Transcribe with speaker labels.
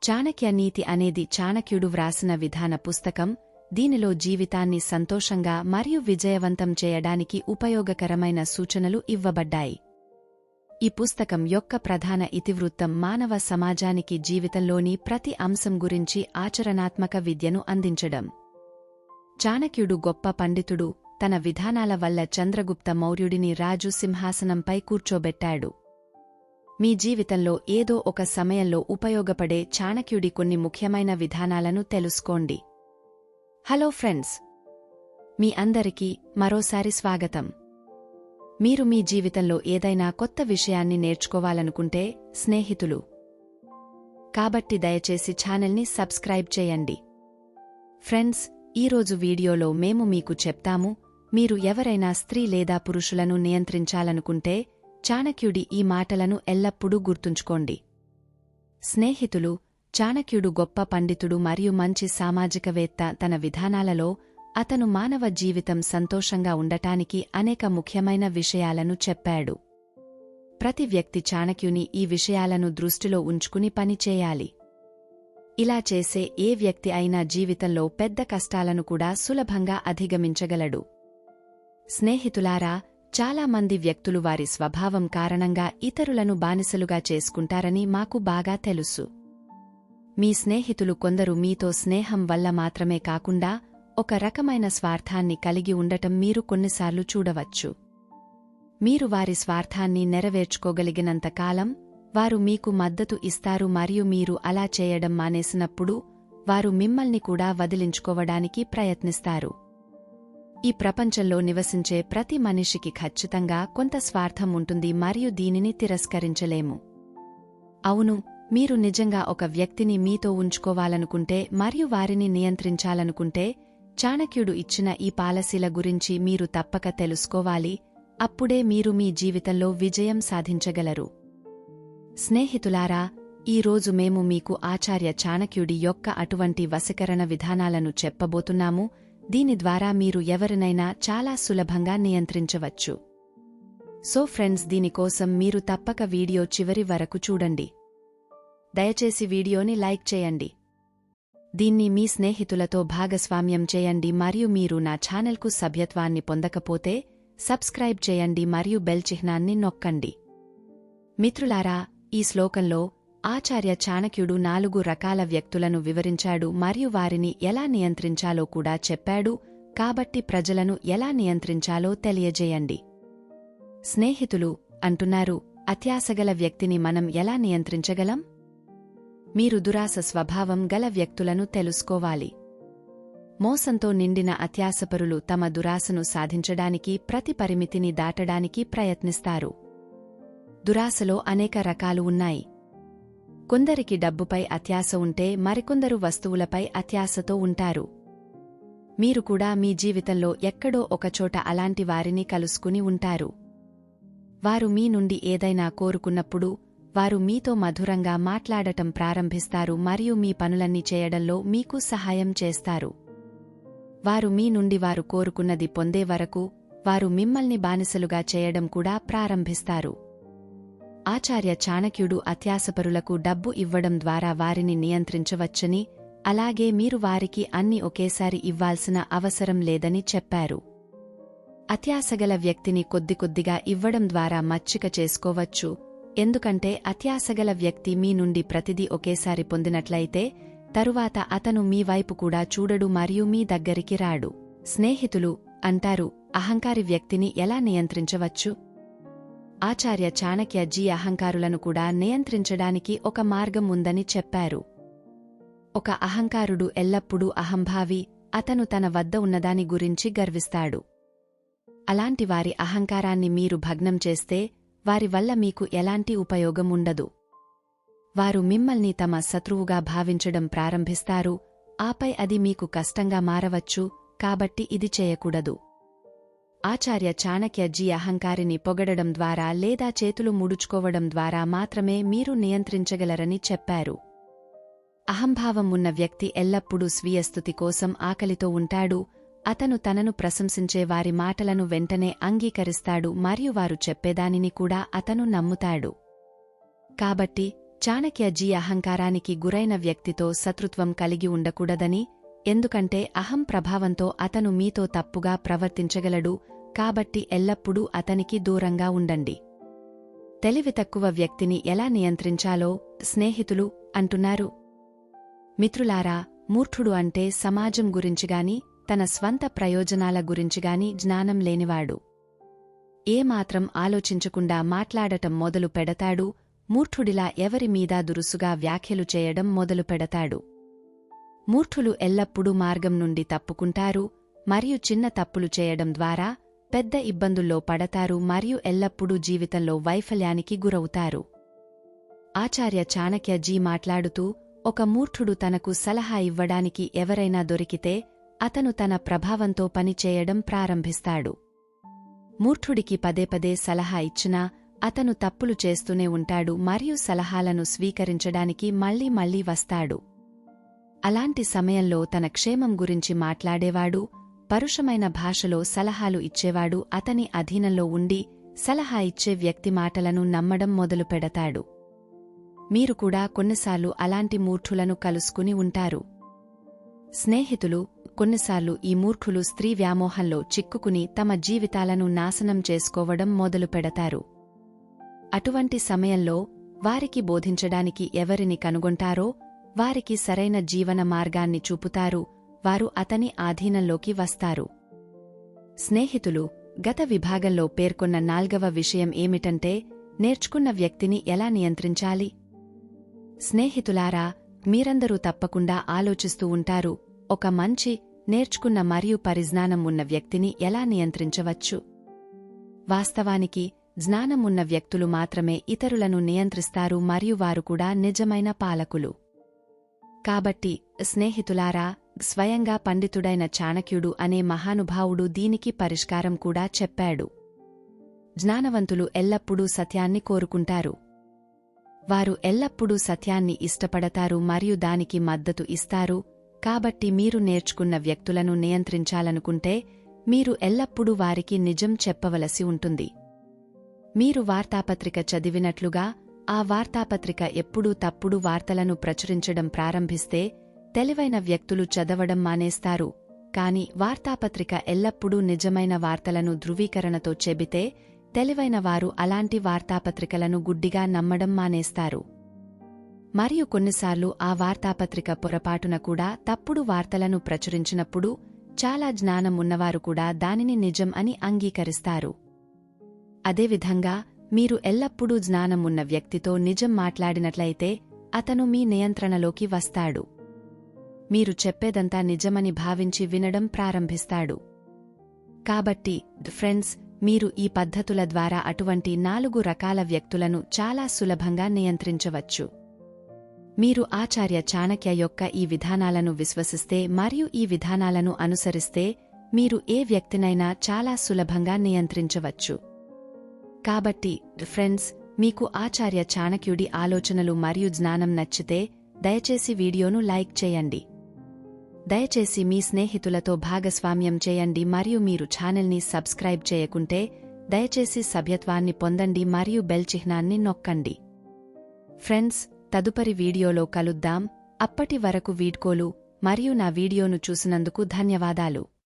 Speaker 1: చాణక్య నీతి అనేది చాణక్యుడు వ్రాసిన విధాన పుస్తకం. దీనిలో జీవితాన్ని సంతోషంగా మరియు విజయవంతం చేయడానికి ఉపయోగకరమైన సూచనలు ఇవ్వబడ్డాయి. ఈ పుస్తకం యొక్క ప్రధాన ఇతివృత్తం మానవ సమాజానికి జీవితంలోని ప్రతి అంశం గురించి ఆచరణాత్మక విద్యను అందించడం. చాణక్యుడు గొప్ప పండితుడు. తన విధానాల వల్ల చంద్రగుప్త మౌర్యుడిని రాజు సింహాసనంపై కూర్చోబెట్టాడు. మీ జీవితంలో ఏదో ఒక సమయంలో ఉపయోగపడే చాణక్యుడి కొన్ని ముఖ్యమైన విధానాలను తెలుసుకోండి. హలో ఫ్రెండ్స్, మీ అందరికీ మరోసారి స్వాగతం. మీరు మీ జీవితంలో ఏదైనా కొత్త విషయాన్ని నేర్చుకోవాలనుకుంటే స్నేహితులు కాబట్టి దయచేసి ఛానల్ని సబ్స్క్రైబ్ చేయండి. ఫ్రెండ్స్, ఈరోజు వీడియోలో మేము మీకు చెప్తాము, మీరు ఎవరైనా స్త్రీ లేదా పురుషులను నియంత్రించాలనుకుంటే చాణక్యుడి ఈ మాటలను ఎల్లప్పుడూ గుర్తుంచుకోండి. స్నేహితులు, చాణక్యుడు గొప్ప పండితుడు మరియు మంచి సామాజికవేత్త. తన విధానాలలో అతను మానవ జీవితం సంతోషంగా ఉండటానికి అనేక ముఖ్యమైన విషయాలను చెప్పాడు. ప్రతి వ్యక్తి చాణక్యుని ఈ విషయాలను దృష్టిలో ఉంచుకుని పనిచేయాలి. ఇలా చేసే ఏ వ్యక్తి అయినా జీవితంలో పెద్ద కష్టాలను కూడా సులభంగా అధిగమించగలడు. స్నేహితులారా, చాలా మంది వ్యక్తులు వారి స్వభావం కారణంగా ఇతరులను బానిసలుగా చేసుకుంటారని మాకు బాగా తెలుసు. మీ స్నేహితులు కొందరు మీతో స్నేహం వల్ల మాత్రమే కాకుండా ఒక రకమైన స్వార్థాన్ని కలిగి ఉండటం మీరు కొన్నిసార్లు చూడవచ్చు. మీరు వారి స్వార్థాన్ని నెరవేర్చుకోగలిగినంత కాలం వారు మీకు మద్దతు ఇస్తారు మరియు మీరు అలా చేయడం మానేసినప్పుడు వారు మిమ్మల్ని కూడా వదిలించుకోవడానికి ప్రయత్నిస్తారు. ఈ ప్రపంచంలో నివసించే ప్రతి మనిషికి ఖచ్చితంగా కొంత స్వార్థం ఉంటుంది మరియు దీనిని తిరస్కరించలేము. అవును, మీరు నిజంగా ఒక వ్యక్తిని మీతో ఉంచుకోవాలనుకుంటే మరియు వారిని నియంత్రించాలనుకుంటే చాణక్యుడు ఇచ్చిన ఈ పాలసీల గురించి మీరు తప్పక తెలుసుకోవాలి. అప్పుడే మీరు మీ జీవితంలో విజయం సాధించగలరు. స్నేహితులారా, ఈ రోజు మేము మీకు ఆచార్య చాణక్యుడి యొక్క అటువంటి వశీకరణ విధానాలను చెప్పబోతున్నాము. దీని ద్వారా మీరు ఎవరినైనా చాలా సులభంగా నియంత్రించవచ్చు. సో ఫ్రెండ్స్, దీనికోసం మీరు తప్పక వీడియో చివరి వరకు చూడండి. దయచేసి వీడియోని లైక్ చేయండి. దీన్ని మీ స్నేహితులతో భాగస్వామ్యం చేయండి మరియు మీరు నా ఛానల్కు సభ్యత్వాన్ని పొందకపోతే సబ్స్క్రైబ్ చేయండి మరియు బెల్ చిహ్నాన్ని నొక్కండి. మిత్రులారా, ఈ శ్లోకంలో ఆచార్య చాణక్యుడు 4 రకాల వ్యక్తులను వివరించాడు మరియు వారిని ఎలా నియంత్రించాలో కూడా చెప్పాడు. కాబట్టి ప్రజలను ఎలా నియంత్రించాలో తెలియజేయండి. స్నేహితులు అంటున్నారు, అత్యాశగల వ్యక్తిని మనం ఎలా నియంత్రించగలం? మీరు దురాశ స్వభావం గల వ్యక్తులను తెలుసుకోవాలి. మోసంతో నిండిన అత్యాశపరులు తమ దురాశను సాధించడానికి ప్రతి పరిమితిని దాటడానికి ప్రయత్నిస్తారు. దురాశలో అనేక రకాలు ఉన్నాయి. కొందరికి డబ్బుపై అత్యాశ ఉంటే మరికొందరు వస్తువులపై అత్యాశతో ఉంటారు. మీరు కూడా మీ జీవితంలో ఎక్కడో ఒకచోట అలాంటి వారిని కలుసుకుని ఉంటారు. వారు మీ నుండి ఏదైనా కోరుకున్నప్పుడు వారు మీతో మధురంగా మాట్లాడటం ప్రారంభిస్తారు మరియు మీ పనులన్నీ చేయడంలో మీకు సహాయం చేస్తారు. వారు మీ నుండి వారు కోరుకున్నది పొందే వరకు వారు మిమ్మల్ని బానిసలుగా చేయడం కూడా ప్రారంభిస్తారు. ఆచార్య చాణక్యుడు అత్యాశపరులకు డబ్బు ఇవ్వడం ద్వారా వారిని నియంత్రించవచ్చని, అలాగే మీరు వారికి అన్ని ఒకేసారి ఇవ్వాల్సిన అవసరం లేదని చెప్పారు. అత్యాశగల వ్యక్తిని కొద్దికొద్దిగా ఇవ్వడం ద్వారా మచ్చిక చేసుకోవచ్చు. ఎందుకంటే అత్యాశగల వ్యక్తి మీ నుండి ప్రతిదీ ఒకేసారి పొందినట్లయితే తరువాత అతను మీ వైపు కూడా చూడడు మరియు మీ దగ్గరికి రాడు. స్నేహితులు అంటారు, అహంకారి వ్యక్తిని ఎలా నియంత్రించవచ్చు? ఆచార్య చాణక్య అహంకారులను కూడా నియంత్రించడానికి ఒక మార్గం ఉందని చెప్పారు. ఒక అహంకారుడు ఎల్లప్పుడూ అహంభావి. అతను తన వద్ద ఉన్నదాని గురించి గర్విస్తాడు. అలాంటి వారి అహంకారాన్ని మీరు భగ్నం చేస్తే వారి వల్ల మీకు ఎలాంటి ఉపయోగం ఉండదు. వారు మిమ్మల్ని తమ శత్రువుగా భావించడం ప్రారంభిస్తారు. ఆపై అది మీకు కష్టంగా మారవచ్చు. కాబట్టి ఇది చేయకూడదు. ఆచార్య చాణక్య అహంకారిని పొగడడం ద్వారా లేదా చేతులు ముడుచుకోవడం ద్వారా మాత్రమే మీరు నియంత్రించగలరని చెప్పారు. అహంభావం ఉన్న వ్యక్తి ఎల్లప్పుడూ స్వీయస్తుతి కోసం ఆకలితో ఉంటాడు. అతను తనను ప్రశంసించే వారి మాటలను వెంటనే అంగీకరిస్తాడు మరియు వారు చెప్పేదానిని కూడా అతను నమ్ముతాడు. కాబట్టి చాణక్యజీ అహంకారానికి గురైన వ్యక్తితో శత్రుత్వం కలిగి ఉండకూడదని, ఎందుకంటే అహం ప్రభావంతో అతను మీతో తప్పుగా ప్రవర్తించగలడు, కాబట్టి ఎల్లప్పుడూ అతనికి దూరంగా ఉండండి. తెలివితక్కువ వ్యక్తిని ఎలా నియంత్రించాలో స్నేహితులు అంటున్నారు. మిత్రులారా, మూర్ఖుడు అంటే సమాజం గురించిగాని, తన స్వంత ప్రయోజనాల గురించిగాని జ్ఞానం లేనివాడు. ఏమాత్రం ఆలోచించకుండా మాట్లాడటం మొదలు పెడతాడు, మూర్ఖుడిలా ఎవరి మీద దురుసుగా వ్యాఖ్యలు చేయడం మొదలు పెడతాడు. మూర్ఖులు ఎల్లప్పుడూ మార్గం నుండి తప్పుకుంటారు మరియు చిన్న తప్పులు చేయడం ద్వారా పెద్ద ఇబ్బందుల్లో పడతారు మరియు ఎల్లప్పుడూ జీవితంలో వైఫల్యానికి గురవుతారు. ఆచార్య చాణక్యజీ మాట్లాడుతూ, ఒక మూర్ఖుడు తనకు సలహా ఇవ్వడానికి ఎవరైనా దొరికితే అతను తన ప్రభావంతో పనిచేయడం ప్రారంభిస్తాడు. మూర్ఖుడికి పదే సలహా ఇచ్చినా అతను తప్పులు చేస్తూనే ఉంటాడు మరియు సలహాలను స్వీకరించడానికి మళ్లీ వస్తాడు. అలాంటి సమయంలో తన క్షేమం గురించి మాట్లాడేవాడు, పరుషమైన భాషలో సలహాలు ఇచ్చేవాడు అతని అధీనంలో ఉండి సలహా ఇచ్చే వ్యక్తి మాటలను నమ్మడం మొదలు పెడతాడు. మీరు కూడా కొన్నిసార్లు అలాంటి మూర్ఖులను కలుసుకుని ఉంటారు. స్నేహితులు, కొన్నిసార్లు ఈ మూర్ఖులు స్త్రీ వ్యామోహంలో చిక్కుకుని తమ జీవితాలను నాశనం చేసుకోవడం మొదలు పెడతారు. అటువంటి సమయంలో వారికి బోధించడానికి ఎవరిని కనుగొంటారో వారికి సరైన జీవన మార్గాన్ని చూపుతారు, వారు అతని ఆధీనంలోకి వస్తారు. స్నేహితులు, గత విభాగంలో పేర్కొన్న 4వ విషయం ఏమిటంటే నేర్చుకున్న వ్యక్తిని ఎలా నియంత్రించాలి. స్నేహితులారా, మీరందరూ తప్పకుండా ఆలోచిస్తూ ఉంటారు, ఒక మంచి, నేర్చుకున్న మరియు పరిజ్ఞానం ఉన్న వ్యక్తిని ఎలా నియంత్రించవచ్చు. వాస్తవానికి జ్ఞానం ఉన్న వ్యక్తులు మాత్రమే ఇతరులను నియంత్రిస్తారు మరియు వారు కూడా నిజమైన పాలకులు. కాబట్టి స్నేహితులారా, స్వయంగా పండితుడైన చాణక్యుడు అనే మహానుభావుడు దీనికి పరిష్కారం కూడా చెప్పాడు. జ్ఞానవంతులు ఎల్లప్పుడూ సత్యాన్ని కోరుకుంటారు. వారు ఎల్లప్పుడూ సత్యాన్ని ఇష్టపడతారు మరియు దానికి మద్దతు ఇస్తారు. కాబట్టి మీరు నేర్చుకున్న వ్యక్తులను నియంత్రించాలనుకుంటే మీరు ఎల్లప్పుడూ వారికి నిజం చెప్పవలసి ఉంటుంది. మీరు వార్తాపత్రిక చదివినట్లుగా ఆ వార్తాపత్రిక ఎప్పుడూ తప్పుడు వార్తలను ప్రచురించడం ప్రారంభిస్తే తెలివైన వ్యక్తులు చదవడం మానేస్తారు. కాని వార్తాపత్రిక ఎల్లప్పుడూ నిజమైన వార్తలను ధృవీకరణతో చెబితే తెలివైన వారు అలాంటి వార్తాపత్రికలను గుడ్డిగా నమ్మడం మానేస్తారు. మరియు కొన్నిసార్లు ఆ వార్తాపత్రిక పొరపాటున కూడా తప్పుడు వార్తలను ప్రచురించినప్పుడు చాలా జ్ఞానం ఉన్నవారు కూడా దానిని నిజం అని అంగీకరిస్తారు. అదేవిధంగా మీరు ఎల్లప్పుడూ జ్ఞానం ఉన్న వ్యక్తితో నిజం మాట్లాడినట్లయితే అతను మీ నియంత్రణలోకి వస్తాడు. మీరు చెప్పేదంతా నిజమని భావించి వినడం ప్రారంభిస్తాడు. కాబట్టి ఫ్రెండ్స్, మీరు ఈ పద్ధతుల ద్వారా అటువంటి 4 రకాల వ్యక్తులను చాలా సులభంగా నియంత్రించవచ్చు. మీరు ఆచార్య చాణక్య యొక్క ఈ విధానాలను విశ్వసిస్తే మరియు ఈ విధానాలను అనుసరిస్తే మీరు ఏ వ్యక్తినైనా చాలా సులభంగా నియంత్రించవచ్చు. కాబట్టి ఫ్రెండ్స్, మీకు ఆచార్య చాణక్యుడి ఆలోచనలు మరియు జ్ఞానం నచ్చితే దయచేసి వీడియోను లైక్ చేయండి. దయచేసి మీ స్నేహితులతో భాగస్వామ్యం చేయండి మరియు మీరు ఛానల్ని సబ్స్క్రైబ్ చేయకుంటే దయచేసి సభ్యత్వాన్ని పొందండి మరియు బెల్ చిహ్నాన్ని నొక్కండి. ఫ్రెండ్స్, తదుపరి వీడియోలో కలుద్దాం. అప్పటి వరకు వీడ్కోలు మరియు నా వీడియోను చూసినందుకు ధన్యవాదాలు.